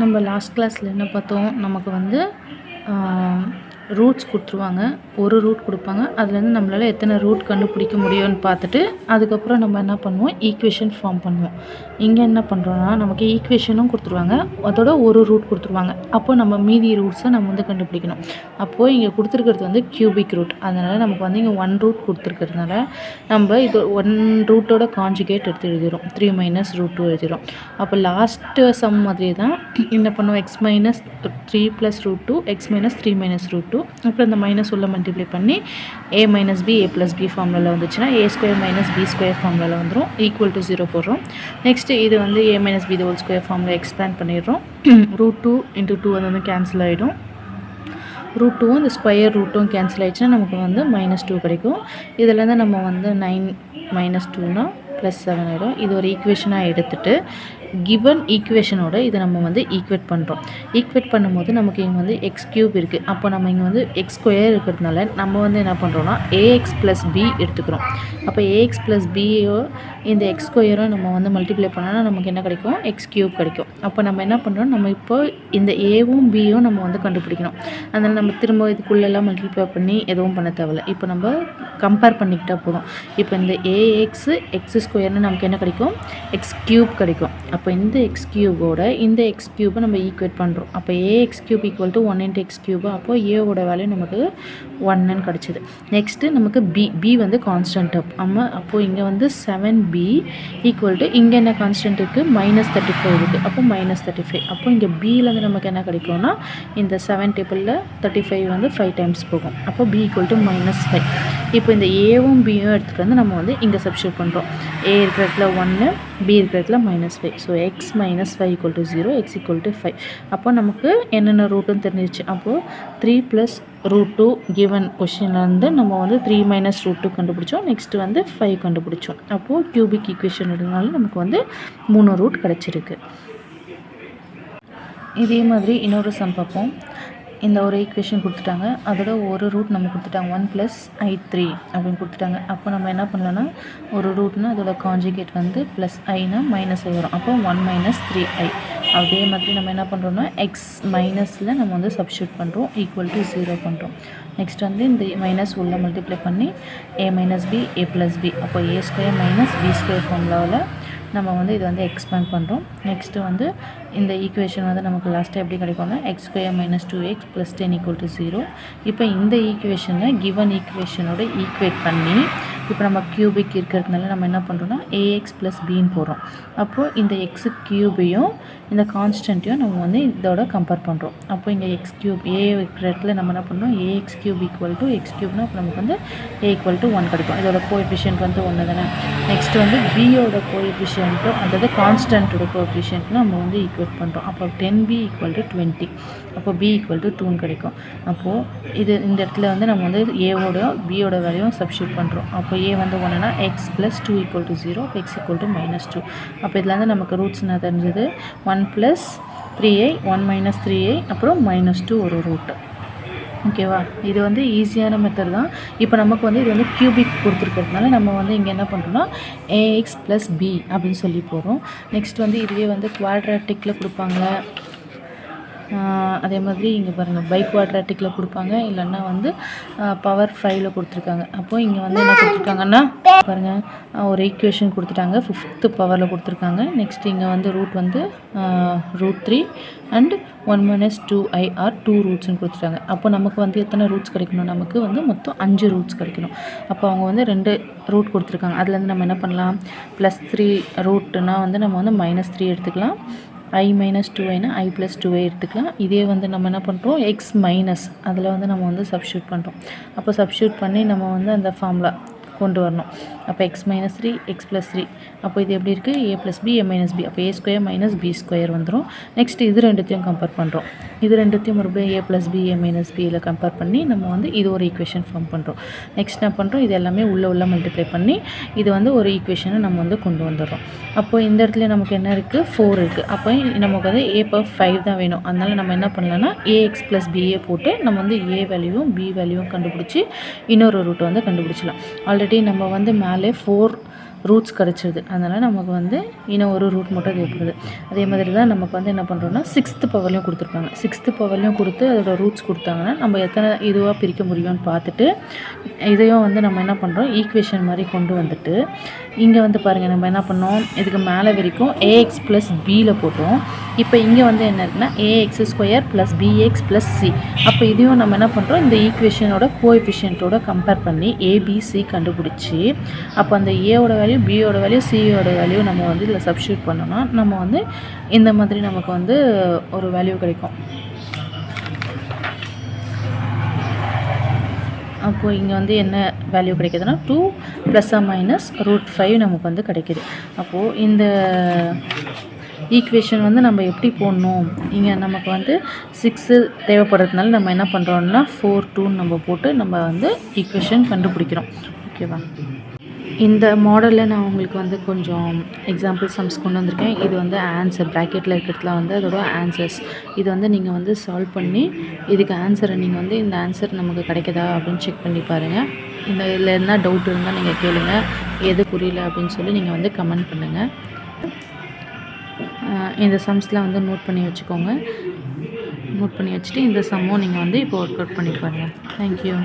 நம்ம லாஸ்ட் கிளாஸில் என்ன பார்த்தோம், நமக்கு வந்து ரூட்ஸ் கொடுத்துருவாங்க. ஒரு ரூட் கொடுப்பாங்க. அதுலேருந்து நம்மளால் எத்தனை ரூட் கண்டுபிடிக்க முடியும்னு பார்த்துட்டு அதுக்கப்புறம் நம்ம என்ன பண்ணுவோம், ஈக்குவேஷன் ஃபார்ம் பண்ணுவோம். இங்கே என்ன பண்ணுறோன்னா, நமக்கு ஈக்குவேஷனும் கொடுத்துருவாங்க, அதோட ஒரு ரூட் கொடுத்துருவாங்க. அப்போ நம்ம மீதி ரூட்ஸை நம்ம வந்து கண்டுபிடிக்கணும். அப்போது இங்கே கொடுத்துருக்கிறது வந்து கியூபிக் ரூட். அதனால் நமக்கு வந்து இங்கே 1 ரூட் கொடுத்துருக்கிறதுனால நம்ம இது 1 ரூட்டோட கான்ஜுகேட் எடுத்து எழுதிடும். 3 மைனஸ் ரூட் 2 எழுதிடும். அப்போ லாஸ்ட்டு சம் மாதிரி தான் என்ன பண்ணுவோம், X minus 3 plus root 2 X minus 3 minus root 2 அப்புறம் இந்த மைனஸ் உள்ள மல்டிப்ளை பண்ணி A minus B A plus B ஃபார்முலாவில் வந்துச்சுன்னா A square minus B square ஃபார்முலாவில் வந்துடும். ஈக்குவல் டு 0 போடுறோம். நெக்ஸ்ட்டு இது வந்து A minus B whole square formula expand பண்ணிடுறோம். ரூட் 2 இன்ட்டு 2 வந்து கேன்சல் ஆகிடும். ரூட் 2 இந்த ஸ்கொயர் ரூட்டும் கேன்சல் ஆகிடுச்சுன்னா நமக்கு வந்து -2 கிடைக்கும். இதிலேருந்து நம்ம வந்து 9 - 2னா +7 ஆகிடும். இது ஒரு ஈக்குவேஷனாக எடுத்துகிட்டு கிவன் ஈக்குவேஷனோட இதை நம்ம வந்து ஈக்குவேட் பண்ணுறோம். ஈக்குவேட் பண்ணும்போது நமக்கு இங்கே வந்து எக்ஸ் க்யூப் இருக்குது. அப்போ நம்ம இங்கே வந்து எக்ஸ் ஸ்கொயர் இருக்கிறதுனால நம்ம வந்து என்ன பண்ணுறோன்னா ஏஎக்ஸ் ப்ளஸ் பி எடுத்துக்கிறோம். அப்போ ஏஎக்ஸ் ப்ளஸ் பியோ இந்த எக்ஸ் ஸ்கொயரும் நம்ம வந்து மல்டிப்ளை பண்ணோன்னா நமக்கு என்ன கிடைக்கும், எக்ஸ் க்யூப் கிடைக்கும். அப்போ நம்ம என்ன பண்ணுறோம், நம்ம இப்போ இந்த ஏவும் பியும் நம்ம வந்து கண்டுபிடிக்கணும். அதனால் நம்ம திரும்ப இதுக்குள்ளெல்லாம் மல்டிப்ளை பண்ணி எதுவும் பண்ண தேவையில்லை. இப்போ நம்ம கம்பேர் பண்ணிக்கிட்டால் போதும். இப்போ இந்த ஏஎக்ஸு எக்ஸ் ஸ்கொயர்னு நமக்கு என்ன கிடைக்கும், எக்ஸ் க்யூப் கிடைக்கும். அப்போ இந்த எக்ஸ் க்யூபோட இந்த எக்ஸ் க்யூபை நம்ம ஈக்குவேட் பண்ணுறோம். அப்போ a x cube equal to 1 × x cube. அப்போது ஏவோட வேல்யூ நமக்கு 1ன்னு கிடச்சிது. நெக்ஸ்ட்டு நமக்கு பி வந்து கான்ஸ்டன்ட் அப்போது இங்கே வந்து 7b ஈக்குவல் டு இங்கே என்ன கான்ஸ்டன்ட் இருக்குது, -35 இருக்குது. அப்போ -35. அப்போ இங்கே பியிலேருந்து நமக்கு என்ன கிடைக்கும்னா இந்த 7 டேபிளில் 35 வந்து 5 டைம்ஸ் போகும். அப்போ b ஈக்குவல் டு -5. இப்போ இந்த ஏவும் பியும் எடுத்துகிட்டு வந்து நம்ம வந்து இங்கே சப்ஸ்டியூட் பண்ணுறோம். ஏ இருக்கிற இடத்துல 1, பி இருக்கிற இடத்துல -5. So X minus 5 equal to 0, X equal to 5. அப்போ நமக்கு என்னென்ன ரூட்டுன்னு தெரிஞ்சிச்சு. அப்போது 3 + ரூட் 2 கிவன் கொஷின்லேருந்து நம்ம வந்து 3 - ரூட் 2 கண்டுபிடிச்சோம். நெக்ஸ்ட்டு வந்து 5 கண்டுபிடிச்சோம். அப்போது கியூபிக் ஈக்குவேஷன் எடுத்தனால நமக்கு வந்து 3 ரூட் கிடச்சிருக்கு. இதே மாதிரி இன்னொரு சம் பார்ப்போம். இந்த ஒரு ஈக்குவேஷன் கொடுத்துட்டாங்க, அதோட ஒரு ரூட் நம்ம கொடுத்துட்டாங்க 1 + i3 அப்படின்னு கொடுத்துட்டாங்க. அப்போ நம்ம என்ன பண்ணலான்னா, ஒரு ரூட்னா அதோட கான்ஜுகேட் வந்து +i - -i வரும். அப்போ 1 - 3i. அதே மாதிரி நம்ம என்ன பண்ணுறோன்னா எக்ஸ் மைனஸில் நம்ம வந்து சப்ஸ்டியூட் பண்ணுறோம், ஈக்குவல் டு 0 பண்ணுறோம். நெக்ஸ்ட் வந்து இந்த மைனஸ் உள்ள மல்டிப்ளை பண்ணி a - b a + b. அப்போ a square minus b square ஃபார்முலாவில் நம்ம வந்து இது வந்து எக்ஸ்பேண்ட் பண்ணுறோம். நெக்ஸ்ட்டு வந்து இந்த ஈக்குவேஷன் வந்து நமக்கு லாஸ்ட்டாக எப்படி கிடைக்கும்னா எக்ஸ் ஸ்கொயர் - 2x + 10 = 0. இப்போ இந்த ஈக்குவேஷனை கிவன் ஈக்குவேஷனோட ஈக்குவேட் பண்ணி இப்போ நம்ம கியூபிக் இருக்கிறதுனால நம்ம என்ன பண்ணுறோன்னா ஏஎக்ஸ் ப்ளஸ் பின்னு போடுறோம். அப்போது இந்த எக்ஸு க்யூபையும் இந்த கான்ஸ்டன்ட்டையும் நம்ம வந்து இதோட கம்பேர் பண்ணுறோம். அப்போ இங்கே எக்ஸ் க்யூப் ஏ இருக்கிற இடத்துல நம்ம என்ன பண்ணுறோம், AX cube equal to X க்யூப்னா இப்போ நமக்கு வந்து ஏ ஈக்குவல் டு 1 கிடைக்கும். இதோட கோஎஃபிஷியன்ட் வந்து 1 தானே. நெக்ஸ்ட்டு வந்து பியோட கோஎஃபிஷியன்ட்டும் அதாவது கான்ஸ்டன்ட்டோட கோஎஃபிஷியன்ட்டும் நம்ம வந்து ஈக்குவேட் பண்ணுறோம். அப்போ 10b = 20. அப்போ b = 2 கிடைக்கும். அப்போது இது இந்த இடத்துல வந்து நம்ம வந்து ஏவோட பியோட வேல்யூவும் சப்ஸ்டியூட் பண்ணுறோம். அப்போ ஏ வந்து 1னா எக்ஸ் + 2 = 0, எக்ஸ் = -2. அப்போ இதில் வந்து நமக்கு ரூட்ஸ் என்ன தெரிஞ்சது, 1 + 3i 1 - 3i அப்புறம் -2 ஒரு ரூட்டு. ஓகேவா, இது வந்து ஈஸியான மெத்தட் தான். இப்போ நமக்கு வந்து இது வந்து கியூபிக் கொடுத்துருக்கிறதுனால நம்ம வந்து இங்கே என்ன பண்ணுறோன்னா ஏஎக்ஸ் + b அப்படின்னு சொல்லி போகிறோம். நெக்ஸ்ட் வந்து இதுவே வந்து குவாட்ராட்டிக்கில் கொடுப்பாங்க. அதே மாதிரி இங்கே பாருங்கள் பை குவாட்ராட்டிக்கில் கொடுப்பாங்க, இல்லைன்னா வந்து பவர் 5ல் கொடுத்துருக்காங்க. அப்போது இங்கே வந்து என்ன கொடுத்துருக்காங்கன்னா பாருங்கள், ஒரு ஈக்குவேஷன் கொடுத்துட்டாங்க, 5th பவரில் கொடுத்துருக்காங்க. நெக்ஸ்ட் இங்கே வந்து ரூட் வந்து √3 அண்ட் 1 - 2i ஆர் 2 ரூட்ஸ்னு கொடுத்துட்டாங்க. அப்போ நமக்கு வந்து எத்தனை ரூட்ஸ் கிடைக்கணும், நமக்கு வந்து மொத்தம் 5 ரூட்ஸ் கிடைக்கணும். அப்போ அவங்க வந்து 2 ரூட் கொடுத்துருக்காங்க. அதுலேருந்து நம்ம என்ன பண்ணலாம், +3 ரூட்னா வந்து நம்ம வந்து -3 எடுத்துக்கலாம். i - 2iனா i + 2i எடுத்துக்கலாம். இதே வந்து நம்ம என்ன பண்ணுறோம், எக்ஸ் மைனஸ் அதில் வந்து நம்ம வந்து சப்ஸ்டியூட் பண்ணுறோம். அப்போ சப்ஸ்டியூட் பண்ணி நம்ம வந்து அந்த ஃபார்முலா கொண்டு வரணும். அப்போ எக்ஸ் - 3 எக்ஸ் + 3. அப்போ இது எப்படி இருக்குது, a + b a - b. அப்போ a ஸ்கொயர் - b ஸ்கொயர் வந்துடும். நெக்ஸ்ட் இது ரெண்டுத்தையும் கம்பேர் பண்ணுறோம். இது ரெண்டுத்தையும் மறுபடியும் a + b a - b compare பண்ணி நம்ம வந்து இது ஒரு ஈக்குவேஷன் ஃபார்ம் பண்ணுறோம். நெக்ஸ்ட் என்ன பண்ணுறோம், இது எல்லாமே உள்ள மல்டிப்ளை பண்ணி இது வந்து ஒரு ஈக்குவேஷனை நம்ம வந்து கொண்டு வந்துடுறோம். அப்போ இந்த இடத்துல நமக்கு என்ன இருக்குது, 4 இருக்குது. அப்போ நமக்கு வந்து a/5 தான் வேணும். அதனால் நம்ம என்ன பண்ணலாம்னா ax + b போட்டு நம்ம வந்து a வேல்யூவும் b வேல்யூவும் கண்டுபிடிச்சி இன்னொரு ரூட்டை வந்து கண்டுபிடிச்சலாம். ஆல்ரெடி நம்ம வந்து மேலே 4 ரூட்ஸ் கிடச்சிது. அதனால் நமக்கு வந்து இன்னும் ஒரு ரூட் மட்டும் தேவைப்படுது. அதே மாதிரி தான் நமக்கு வந்து என்ன பண்ணுறோன்னா 6th பவர்லையும் கொடுத்துருப்பாங்க. 6th பவர்லையும் கொடுத்து அதோட ரூட்ஸ் கொடுத்தாங்கன்னா நம்ம எத்தனை இதுவாக பிரிக்க முடியும்னு பார்த்துட்டு இதையும் வந்து நம்ம என்ன பண்ணுறோம் ஈக்குவேஷன் மாதிரி கொண்டு வந்துட்டு இங்கே வந்து பாருங்கள் நம்ம என்ன பண்ணோம் இதுக்கு மேலே வரைக்கும் ஏஎக்ஸ் ப்ளஸ் பியில் போட்டோம். இப்போ இங்கே வந்து என்ன இருக்குன்னா a x square plus b x plus c. அப்போ இதையும் நம்ம என்ன பண்ணுறோம் இந்த ஈக்குவேஷனோட கோஎஃபிஷியன்ட்டோட கம்பேர் பண்ணி ஏபிசி கண்டுபிடிச்சி அப்போ அந்த ஏவோட வேல்யூ பியோட வேல்யூ சியோட வேல்யூ நம்ம வந்து இதில் சப்ஸ்டியூட் பண்ணோம்னா நம்ம வந்து இந்த மாதிரி நமக்கு வந்து ஒரு வேல்யூ கிடைக்கும். அப்போது இங்கே வந்து என்ன வேல்யூ கிடைக்குதுன்னா 2 ± √5 நமக்கு வந்து கிடைக்கிது. அப்போது இந்த ஈக்குவேஷன் வந்து நம்ம எப்படி போடணும் இங்கே நமக்கு வந்து 6 தேவைப்படுறதுனால நம்ம என்ன பண்ணுறோம்னா 4 2 நம்ம போட்டு நம்ம வந்து ஈக்குவேஷன் கண்டுபிடிக்கிறோம். ஓகேவா? இந்த மாடலில் நான் உங்களுக்கு வந்து கொஞ்சம் எக்ஸாம்பிள் சம்ஸ் கொண்டு வந்திருக்கேன். இது வந்து ஆன்சர் ப்ராக்கெட்டில் இருக்கிறதுல வந்து அதோட ஆன்சர்ஸ். இது வந்து நீங்கள் வந்து சால்வ் பண்ணி இதுக்கு ஆன்சரை நீங்கள் வந்து இந்த ஆன்சர் நமக்கு கிடைக்குதா அப்படின்னு செக் பண்ணி பாருங்கள். இதில் என்ன டவுட் இருந்தால் நீங்கள் கேளுங்க. எது புரியல அப்படின்னு சொல்லி நீங்கள் வந்து கமெண்ட் பண்ணுங்கள். இந்த சம்ஸ்லாம் வந்து நோட் பண்ணி வச்சுக்கோங்க. நோட் பண்ணி வச்சுட்டு இந்த சம்மும் நீங்கள் வந்து இப்போ ஒர்க் அவுட் பண்ணி பாருங்கள். தேங்க்யூ.